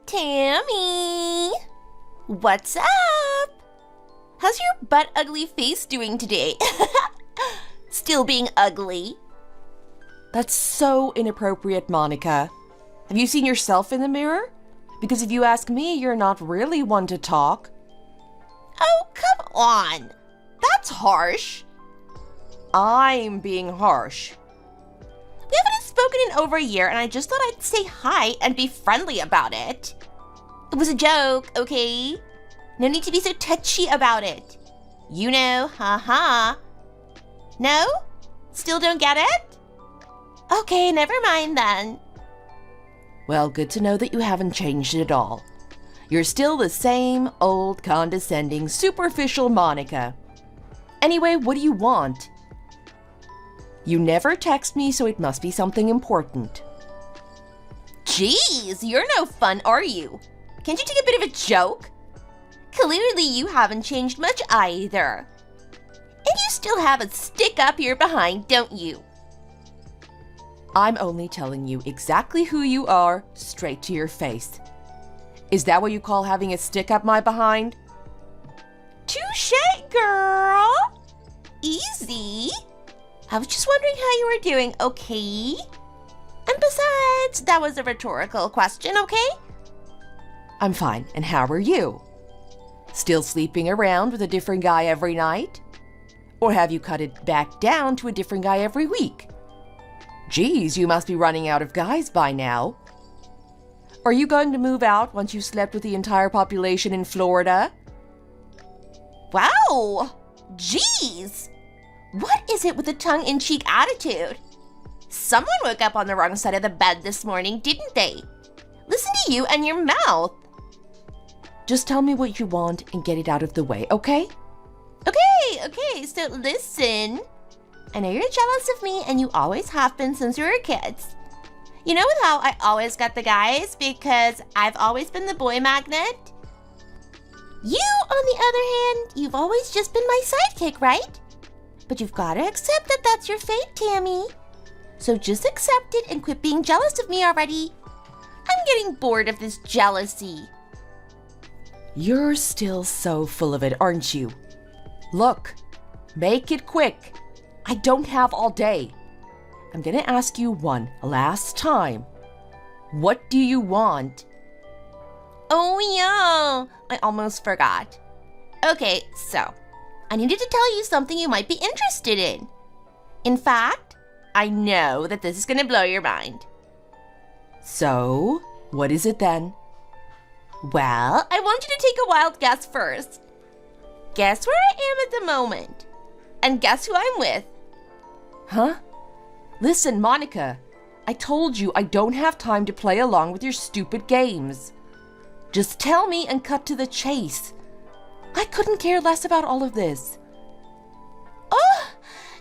Tammy! What's up? How's your butt ugly face doing today? Still being ugly? That's so inappropriate, Monica. Have you seen yourself in the mirror? Because if you ask me, you're not really one to talk. Oh, come on. That's harsh. I'm being harsh. We haven't spoken in over a year, and I just thought I'd say hi and be friendly about it. It was a joke, okay? No need to be so touchy about it. You know, haha. No? Still don't get it? Okay, never mind then. Well, good to know that you haven't changed at all. You're still the same old, condescending, superficial Monica. Anyway, what do you want? You never text me, so it must be something important. Jeez, you're no fun, are you? Can't you take a bit of a joke? Clearly you haven't changed much either. And you still have a stick up your behind, don't you? I'm only telling you exactly who you are, straight to your face. Is that what you call having a stick up my behind? Touche, girl! Easy. I was just wondering how you were doing, okay? And besides, that was a rhetorical question, okay? I'm fine, and how are you? Still sleeping around with a different guy every night? Or have you cut it back down to a different guy every week? Geez, you must be running out of guys by now. Are you going to move out once you've slept with the entire population in Florida? Wow! Jeez! What is it with the tongue-in-cheek attitude? Someone woke up on the wrong side of the bed this morning, didn't they? Listen to you and your mouth. Just tell me what you want and get it out of the way, okay? Okay, so listen. I know you're jealous of me, and you always have been since we were kids. You know how I always got the guys because I've always been the boy magnet? You, on the other hand, you've always just been my sidekick, right? But you've got to accept that that's your fate, Tammy. So just accept it and quit being jealous of me already. I'm getting bored of this jealousy. You're still so full of it, aren't you? Look, make it quick. I don't have all day. I'm gonna ask you one last time. What do you want? Oh yeah, I almost forgot. Okay, so I needed to tell you something you might be interested in. In fact, I know that this is gonna blow your mind. So, what is it then? Well, I want you to take a wild guess first. Guess where I am at the moment. And guess who I'm with. Huh? Listen, Monica, I told you I don't have time to play along with your stupid games. Just tell me and cut to the chase. I couldn't care less about all of this. Oh,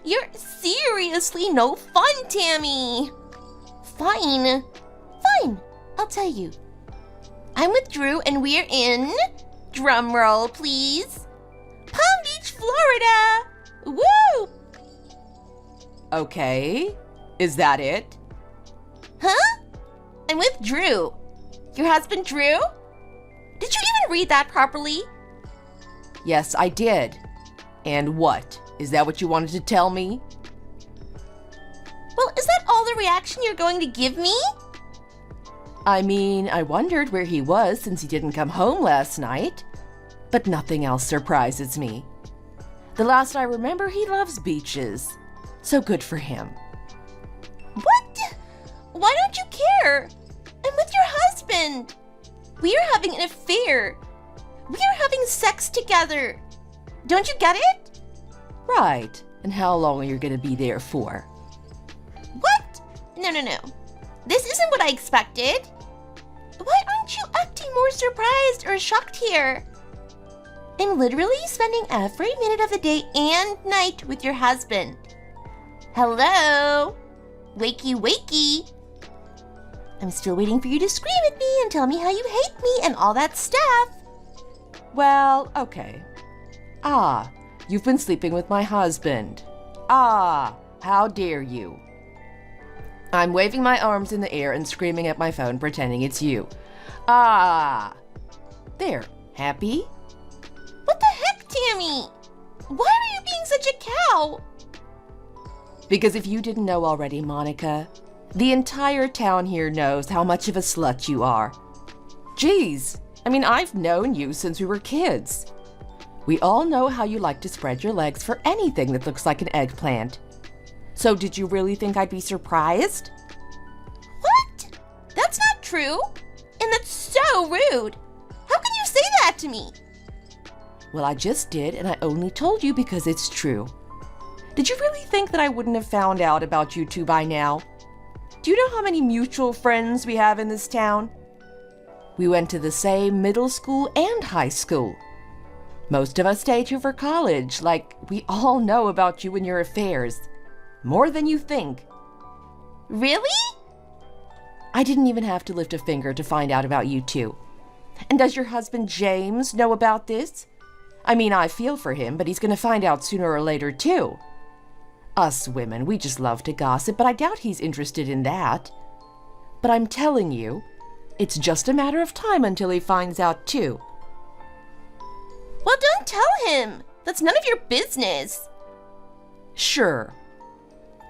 you're seriously no fun, Tammy. Fine, I'll tell you. I'm with Drew and we're in, drum roll please, Palm Beach, Florida. Woo! Okay, is that it? Huh? I'm with Drew. Your husband, Drew? Did you even read that properly? Yes, I did. And what? Is that what you wanted to tell me? Well, is that all the reaction you're going to give me? I mean, I wondered where he was since he didn't come home last night. But nothing else surprises me. The last I remember, he loves beaches. So good for him. What? Why don't you care? I'm with your husband. We are having an affair. We are having sex together. Don't you get it? Right. And how long are you going to be there for? What? No. This isn't what I expected. Why aren't you acting more surprised or shocked here? I'm literally spending every minute of the day and night with your husband. Hello? Wakey. I'm still waiting for you to scream at me and tell me how you hate me and all that stuff. Well, okay. You've been sleeping with my husband. How dare you? I'm waving my arms in the air and screaming at my phone, pretending it's you. Ah, there, happy? What the heck, Tammy? Why are you being such a cow? Because if you didn't know already, Monica, the entire town here knows how much of a slut you are. Geez, I mean, I've known you since we were kids. We all know how you like to spread your legs for anything that looks like an eggplant. So did you really think I'd be surprised? What? That's not true. And that's so rude. How can you say that to me? Well, I just did, and I only told you because it's true. Did you really think that I wouldn't have found out about you two by now? Do you know how many mutual friends we have in this town? We went to the same middle school and high school. Most of us stayed here for college, like we all know about you and your affairs. More than you think. Really? I didn't even have to lift a finger to find out about you two. And does your husband James know about this? I mean, I feel for him, but he's going to find out sooner or later too. Us women, we just love to gossip, but I doubt he's interested in that. But I'm telling you, it's just a matter of time until he finds out too. Well, don't tell him. That's none of your business. Sure.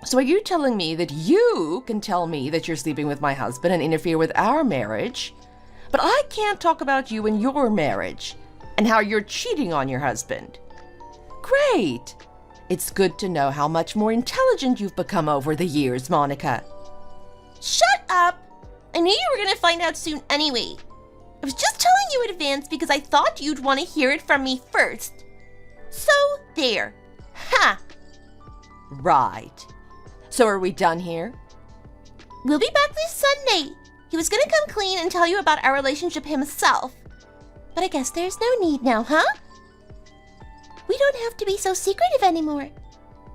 So are you telling me that you can tell me that you're sleeping with my husband and interfere with our marriage, but I can't talk about you and your marriage and how you're cheating on your husband? Great! It's good to know how much more intelligent you've become over the years, Monica. Shut up! I knew you were going to find out soon anyway. I was just telling you in advance because I thought you'd want to hear it from me first. So, there. Ha! Right. So are we done here? We'll be back this Sunday. He was going to come clean and tell you about our relationship himself. But I guess there's no need now, huh? We don't have to be so secretive anymore.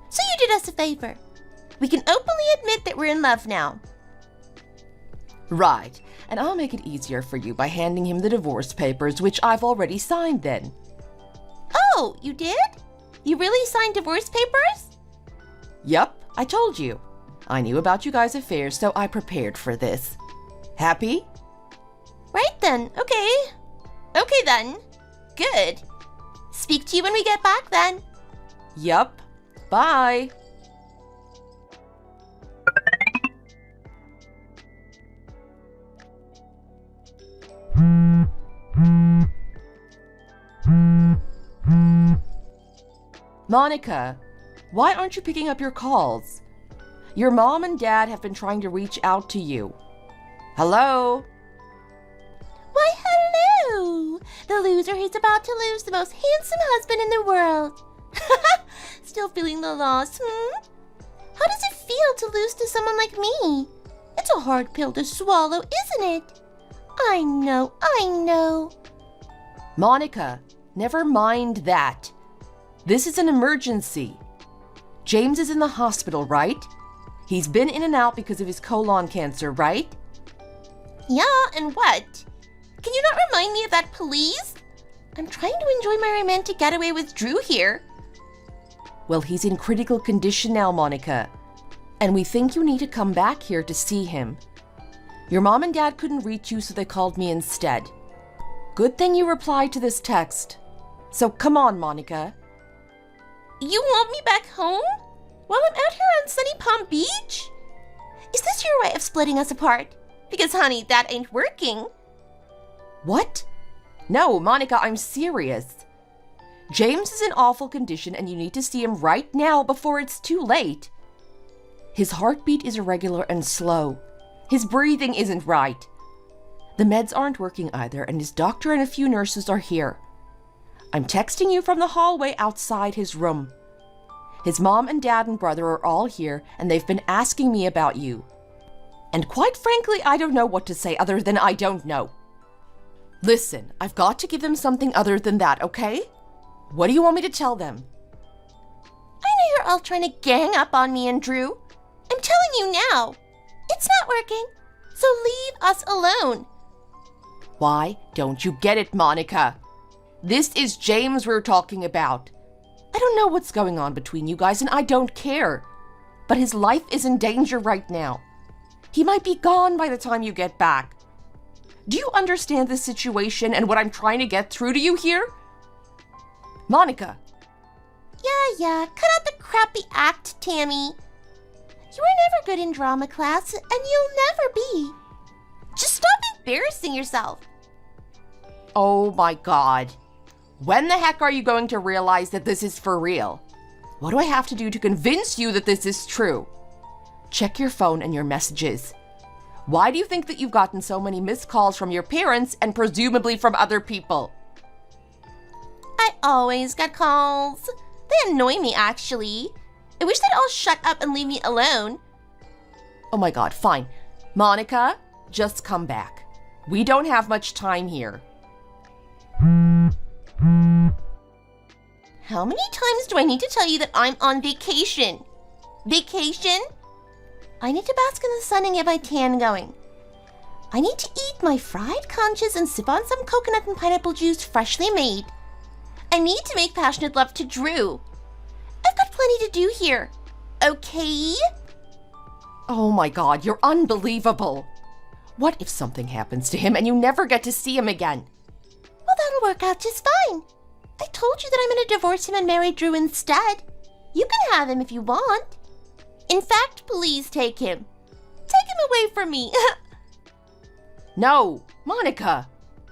So you did us a favor. We can openly admit that we're in love now. Right. And I'll make it easier for you by handing him the divorce papers, which I've already signed then. Oh, you did? You really signed divorce papers? Yup, I told you. I knew about you guys' affairs, so I prepared for this. Happy? Right then, okay. Okay then. Good. Speak to you when we get back then. Yup. Bye. Monica, why aren't you picking up your calls? Your mom and dad have been trying to reach out to you. Hello? Why, hello! The loser who's about to lose the most handsome husband in the world. Still feeling the loss, How does it feel to lose to someone like me? It's a hard pill to swallow, isn't it? I know. Monica, never mind that. This is an emergency. James is in the hospital, right? He's been in and out because of his colon cancer, right? Yeah, and what? Can you not remind me of that, please? I'm trying to enjoy my romantic getaway with Drew here. Well, he's in critical condition now, Monica. And we think you need to come back here to see him. Your mom and dad couldn't reach you, so they called me instead. Good thing you replied to this text. So come on, Monica. You want me back home? While I'm out here on sunny Palm Beach? Is this your way of splitting us apart? Because, honey, that ain't working. What? No, Monica, I'm serious. James is in awful condition and you need to see him right now before it's too late. His heartbeat is irregular and slow. His breathing isn't right. The meds aren't working either, and his doctor and a few nurses are here. I'm texting you from the hallway outside his room. His mom and dad and brother are all here, and they've been asking me about you. And quite frankly, I don't know what to say other than I don't know. Listen, I've got to give them something other than that, okay? What do you want me to tell them? I know you're all trying to gang up on me and Drew. I'm telling you now. It's not working. So leave us alone. Why don't you get it, Monica? This is James we're talking about. I don't know what's going on between you guys, and I don't care. But his life is in danger right now. He might be gone by the time you get back. Do you understand the situation and what I'm trying to get through to you here? Monica! Yeah, cut out the crappy act, Tammy. You were never good in drama class, and you'll never be. Just stop embarrassing yourself. Oh my God. When the heck are you going to realize that this is for real? What do I have to do to convince you that this is true? Check your phone and your messages. Why do you think that you've gotten so many missed calls from your parents and presumably from other people? I always get calls. They annoy me, actually. I wish they'd all shut up and leave me alone. Oh my God, fine. Monica, just come back. We don't have much time here. How many times do I need to tell you that I'm on vacation? Vacation? I need to bask in the sun and get my tan going. I need to eat my fried conchas and sip on some coconut and pineapple juice freshly made. I need to make passionate love to Drew. I've got plenty to do here. Okay? Oh my God, you're unbelievable. What if something happens to him and you never get to see him again? Well, that'll work out just fine. I told you that I'm going to divorce him and marry Drew instead. You can have him if you want. In fact, please take him. Take him away from me. No, Monica.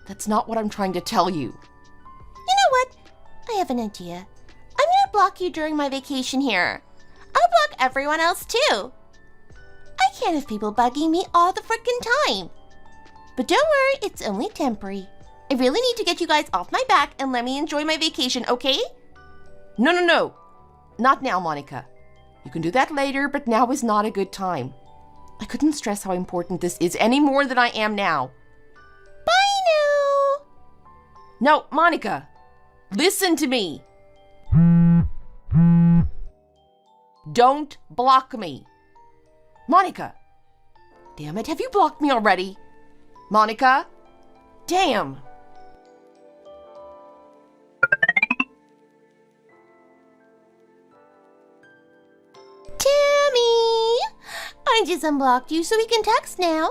That's not what I'm trying to tell you. You know what? I have an idea. I'm going to block you during my vacation here. I'll block everyone else too. I can't have people bugging me all the frickin' time. But don't worry, it's only temporary. I really need to get you guys off my back and let me enjoy my vacation, okay? No. Not now, Monica. You can do that later, but now is not a good time. I couldn't stress how important this is any more than I am now. Bye now! No, Monica! Listen to me! Don't block me! Monica! Damn it, have you blocked me already? Monica? Damn! Tammy! I just unblocked you so we can text now.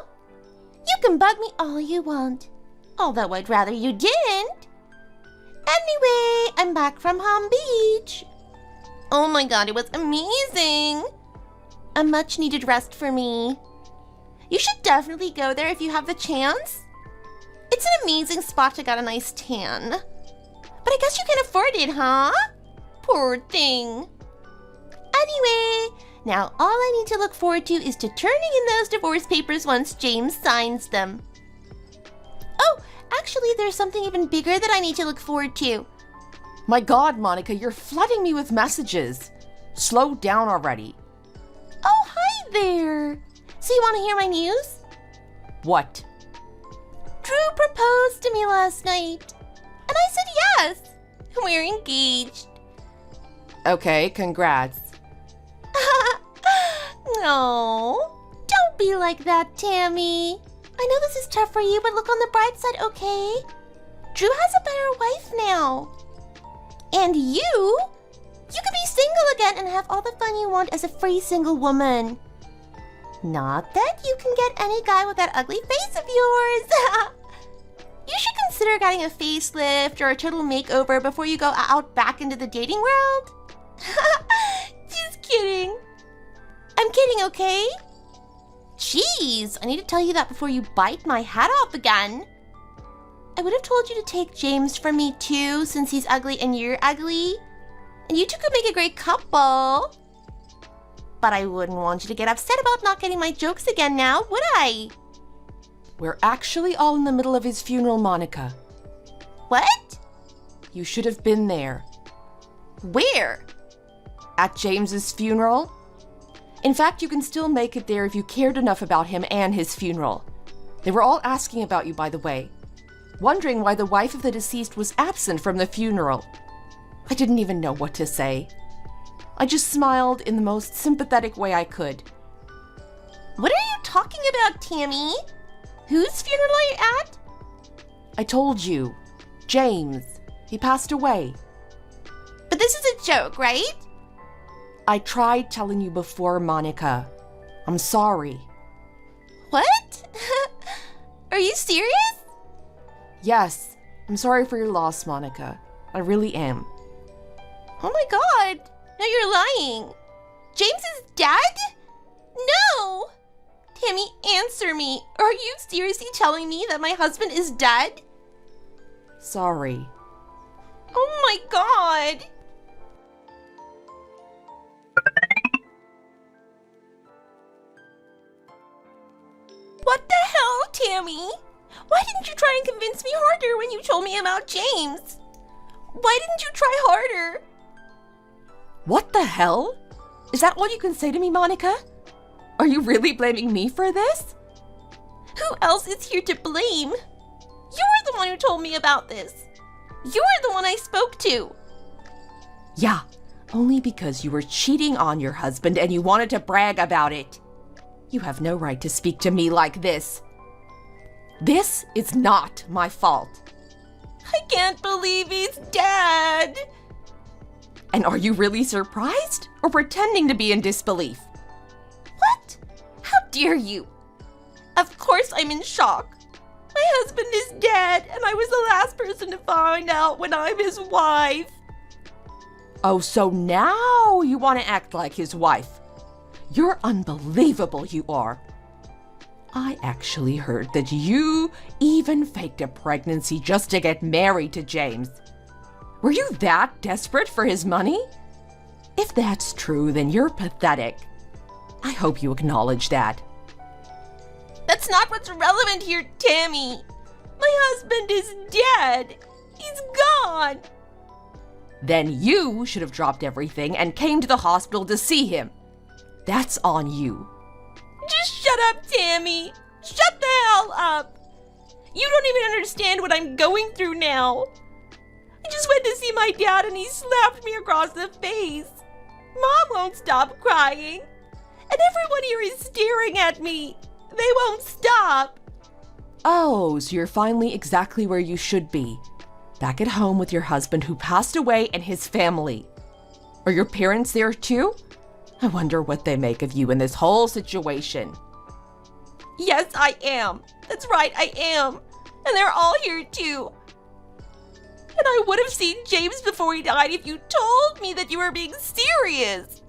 You can bug me all you want. Although I'd rather you didn't. Anyway, I'm back from Palm Beach. Oh my God, it was amazing. A much needed rest for me. You should definitely go there if you have the chance. It's an amazing spot to get a nice tan. But I guess you can afford it, huh? Poor thing. Anyway, now all I need to look forward to is to turning in those divorce papers once James signs them. Oh, actually, there's something even bigger that I need to look forward to. My God, Monica, you're flooding me with messages. Slow down already. Oh, hi there. So you want to hear my news? What? Drew proposed to me last night. And I said yes. We're engaged. Okay, congrats. No, don't be like that, Tammy. I know this is tough for you, but look on the bright side, okay? Drew has a better wife now. And you can be single again and have all the fun you want as a free single woman. Not that you can get any guy with that ugly face of yours. You should consider getting a facelift or a total makeover before you go out back into the dating world. Just kidding. I'm kidding, okay? Jeez, I need to tell you that before you bite my head off again. I would have told you to take James from me too, since he's ugly and you're ugly. And you two could make a great couple. But I wouldn't want you to get upset about not getting my jokes again now, would I? We're actually all in the middle of his funeral, Monica. What? You should have been there. Where? At James's funeral. In fact, you can still make it there if you cared enough about him and his funeral. They were all asking about you, by the way, wondering why the wife of the deceased was absent from the funeral. I didn't even know what to say. I just smiled in the most sympathetic way I could. What are you talking about, Tammy? Whose funeral are you at? I told you. James. He passed away. But this is a joke, right? I tried telling you before, Monica. I'm sorry. What? Are Are you serious? Yes, I'm sorry for your loss, Monica. I really am. Oh my god. No, you're lying. James is dead? No! Tammy, answer me. Are you seriously telling me that my husband is dead? Sorry. Oh my god. What the hell, Tammy? Why didn't you try and convince me harder when you told me about James? Why didn't you try harder? What the hell? Is that all you can say to me, Monica? Are you really blaming me for this? Who else is here to blame? You're the one who told me about this. You're the one I spoke to. Yeah, only because you were cheating on your husband and you wanted to brag about it. You have no right to speak to me like this. This is not my fault. I can't believe he's dead. And are you really surprised or pretending to be in disbelief? What? How dare you? Of course I'm in shock. My husband is dead, and I was the last person to find out when I'm his wife. Oh, so now you want to act like his wife. You're unbelievable, you are. I actually heard that you even faked a pregnancy just to get married to James. Were you that desperate for his money? If that's true, then you're pathetic. I hope you acknowledge that. That's not what's relevant here, Tammy. My husband is dead. He's gone. Then you should have dropped everything and came to the hospital to see him. That's on you. Just shut up, Tammy. Shut the hell up. You don't even understand what I'm going through now. I just went to see my dad and he slapped me across the face. Mom won't stop crying. And everyone here is staring at me. They won't stop. Oh, so you're finally exactly where you should be. Back at home with your husband who passed away and his family. Are your parents there too? I wonder what they make of you in this whole situation. Yes, I am. That's right, I am. And they're all here too. And I would have seen James before he died if you told me that you were being serious.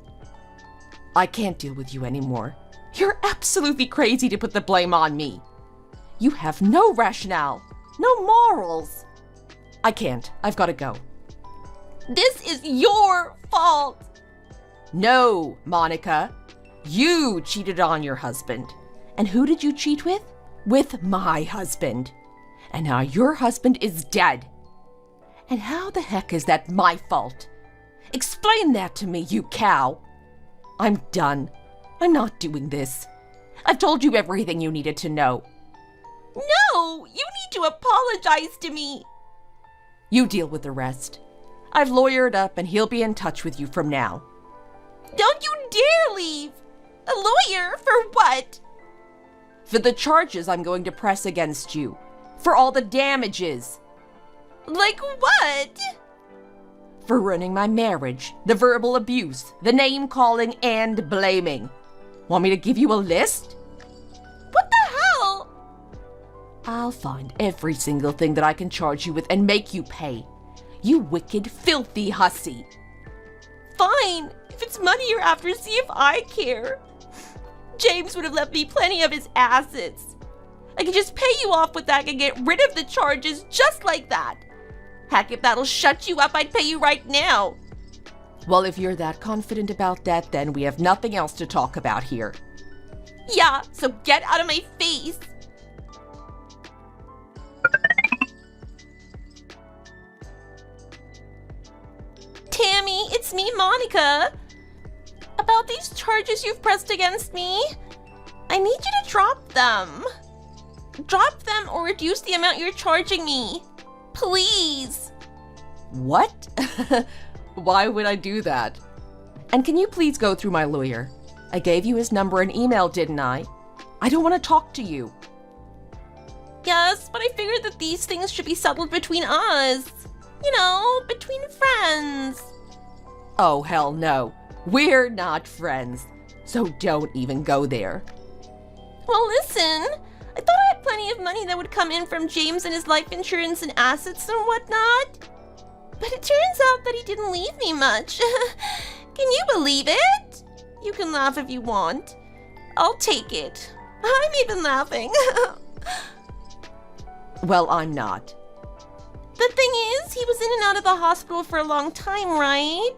I can't deal with you anymore. You're absolutely crazy to put the blame on me. You have no rationale, no morals. I can't. I've got to go. This is your fault. No, Monica. You cheated on your husband. And who did you cheat with? With my husband. And now your husband is dead. And how the heck is that my fault? Explain that to me, you cow. I'm done. I'm not doing this. I've told you everything you needed to know. No, you need to apologize to me. You deal with the rest. I've lawyered up and he'll be in touch with you from now. Don't you dare leave! A lawyer? For what? For the charges I'm going to press against you. For all the damages. Like what? For ruining my marriage, the verbal abuse, the name-calling, and blaming. Want me to give you a list? What the hell? I'll find every single thing that I can charge you with and make you pay. You wicked, filthy hussy. Fine. If it's money you're after, see if I care. James would have left me plenty of his assets. I could just pay you off with that and get rid of the charges just like that. Heck, if that'll shut you up, I'd pay you right now. Well, if you're that confident about that, then we have nothing else to talk about here. Yeah, so get out of my face. Tammy, it's me, Monica. About these charges you've pressed against me, I need you to drop them. Drop them or reduce the amount you're charging me. Please. What? Why would I do that? And can you please go through my lawyer? I gave you his number and email, didn't I? I don't want to talk to you. Yes, but I figured that these things should be settled between us. You know, between friends. Oh, hell no. We're not friends. So don't even go there. Well, listen, I thought had plenty of money that would come in from James and his life insurance and assets and whatnot. But it turns out that he didn't leave me much. Can you believe it? You can laugh if you want. I'll take it. I'm even laughing. Well, I'm not. The thing is, he was in and out of the hospital for a long time, right?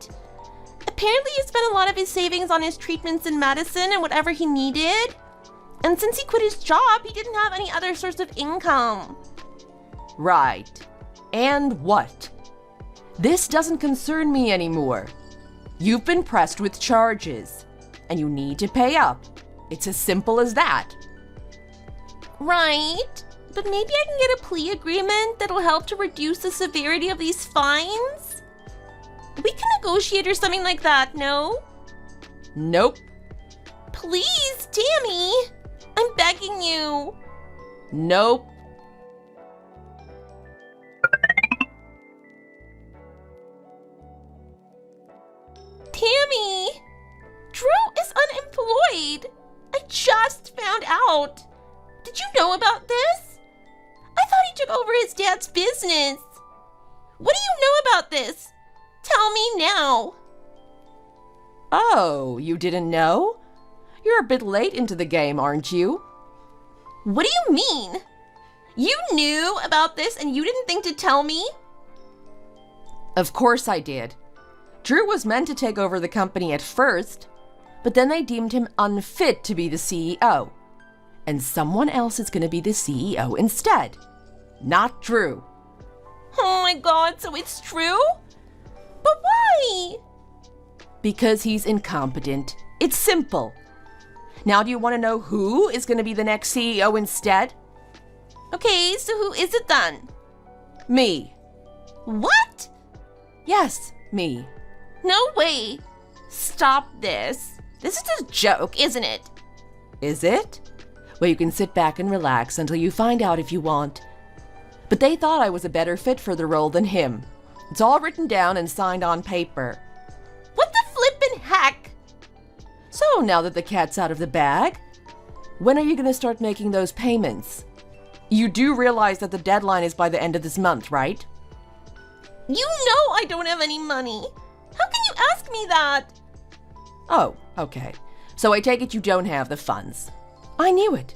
Apparently he spent a lot of his savings on his treatments in Madison and whatever he needed. And since he quit his job, he didn't have any other source of income. Right. And what? This doesn't concern me anymore. You've been pressed with charges, and you need to pay up. It's as simple as that. Right. But maybe I can get a plea agreement that'll help to reduce the severity of these fines? We can negotiate or something like that, no? Nope. Please, Tammy! I'm begging you. Nope. Tammy! Drew is unemployed! I just found out. Did you know about this? I thought he took over his dad's business. What do you know about this? Tell me now. Oh, you didn't know? You're a bit late into the game, aren't you? What do you mean? You knew about this and you didn't think to tell me? Of course I did. Drew was meant to take over the company at first, but then they deemed him unfit to be the CEO. And someone else is going to be the CEO instead. Not Drew. Oh my god, so it's true? But why? Because he's incompetent. It's simple. Now do you want to know who is going to be the next CEO instead? Okay, so who is it then? Me. What? Yes, me. No way. Stop this. This is a joke, isn't it? Is it? Well, you can sit back and relax until you find out if you want. But they thought I was a better fit for the role than him. It's all written down and signed on paper. What the flippin' heck? So now that the cat's out of the bag, when are you going to start making those payments? You do realize that the deadline is by the end of this month, right? You know I don't have any money. How can you ask me that? Oh, okay. So I take it you don't have the funds. I knew it.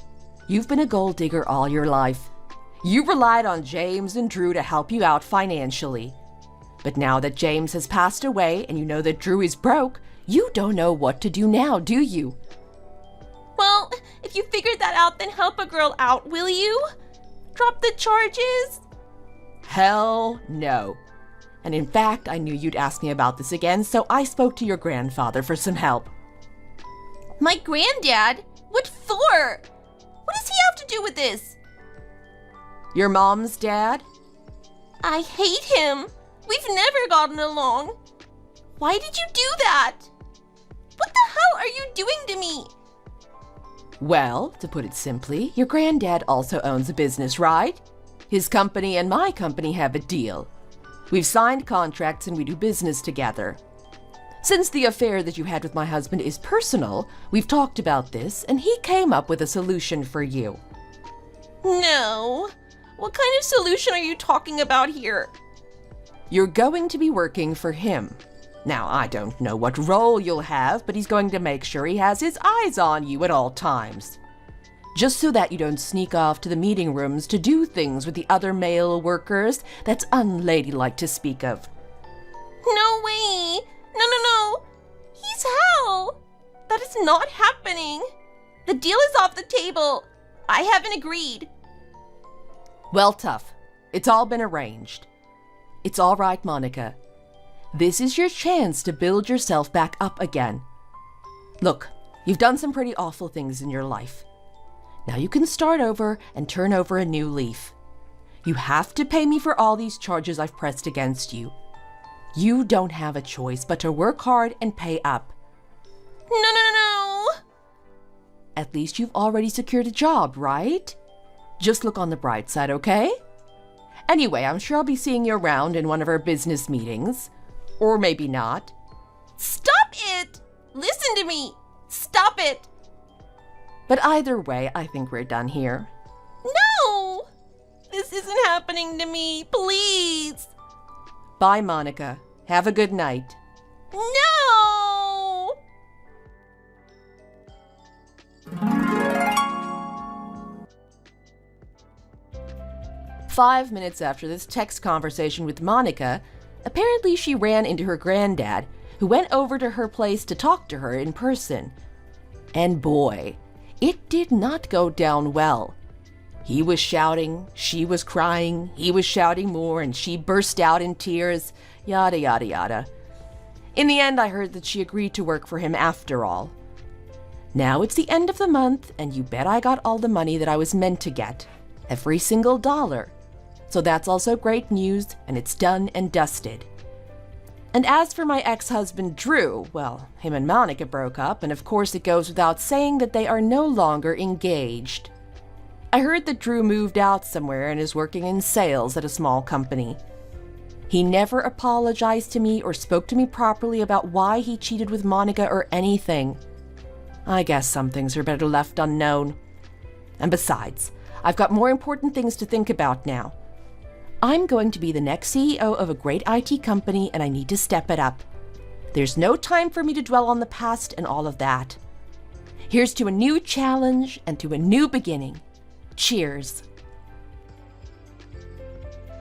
You've been a gold digger all your life. You relied on James and Drew to help you out financially. But now that James has passed away and you know that Drew is broke, you don't know what to do now, do you? Well, if you figured that out, then help a girl out, will you? Drop the charges? Hell no. And in fact, I knew you'd ask me about this again, so I spoke to your grandfather for some help. My granddad? What for? What does he have to do with this? Your mom's dad? I hate him. We've never gotten along. Why did you do that? What the hell are you doing to me? Well, to put it simply, your granddad also owns a business, right? His company and my company have a deal. We've signed contracts and we do business together. Since the affair that you had with my husband is personal, we've talked about this and he came up with a solution for you. No. What kind of solution are you talking about here? You're going to be working for him. Now, I don't know what role you'll have, but he's going to make sure he has his eyes on you at all times. Just so that you don't sneak off to the meeting rooms to do things with the other male workers that's unladylike to speak of. No way! No. He's hell! That is not happening. The deal is off the table. I haven't agreed. Well, tough. It's all been arranged. It's all right, Monica. This is your chance to build yourself back up again. Look, you've done some pretty awful things in your life. Now you can start over and turn over a new leaf. You have to pay me for all these charges I've pressed against you. You don't have a choice but to work hard and pay up. No. At least you've already secured a job, right? Just look on the bright side, okay? Anyway, I'm sure I'll be seeing you around in one of our business meetings. Or maybe not. Stop it! Listen to me! Stop it! But either way, I think we're done here. No! This isn't happening to me. Please. Bye, Monica. Have a good night. No! 5 minutes after this text conversation with Monica, apparently she ran into her granddad, who went over to her place to talk to her in person. And boy, it did not go down well. He was shouting, she was crying, he was shouting more, and she burst out in tears, yada yada yada. In the end, I heard that she agreed to work for him after all. Now it's the end of the month, and you bet I got all the money that I was meant to get. Every single dollar. So that's also great news, and it's done and dusted. And as for my ex-husband Drew, well, him and Monica broke up, and of course it goes without saying that they are no longer engaged. I heard that Drew moved out somewhere and is working in sales at a small company. He never apologized to me or spoke to me properly about why he cheated with Monica or anything. I guess some things are better left unknown. And besides, I've got more important things to think about now. I'm going to be the next CEO of a great IT company, and I need to step it up. There's no time for me to dwell on the past and all of that. Here's to a new challenge and to a new beginning. Cheers.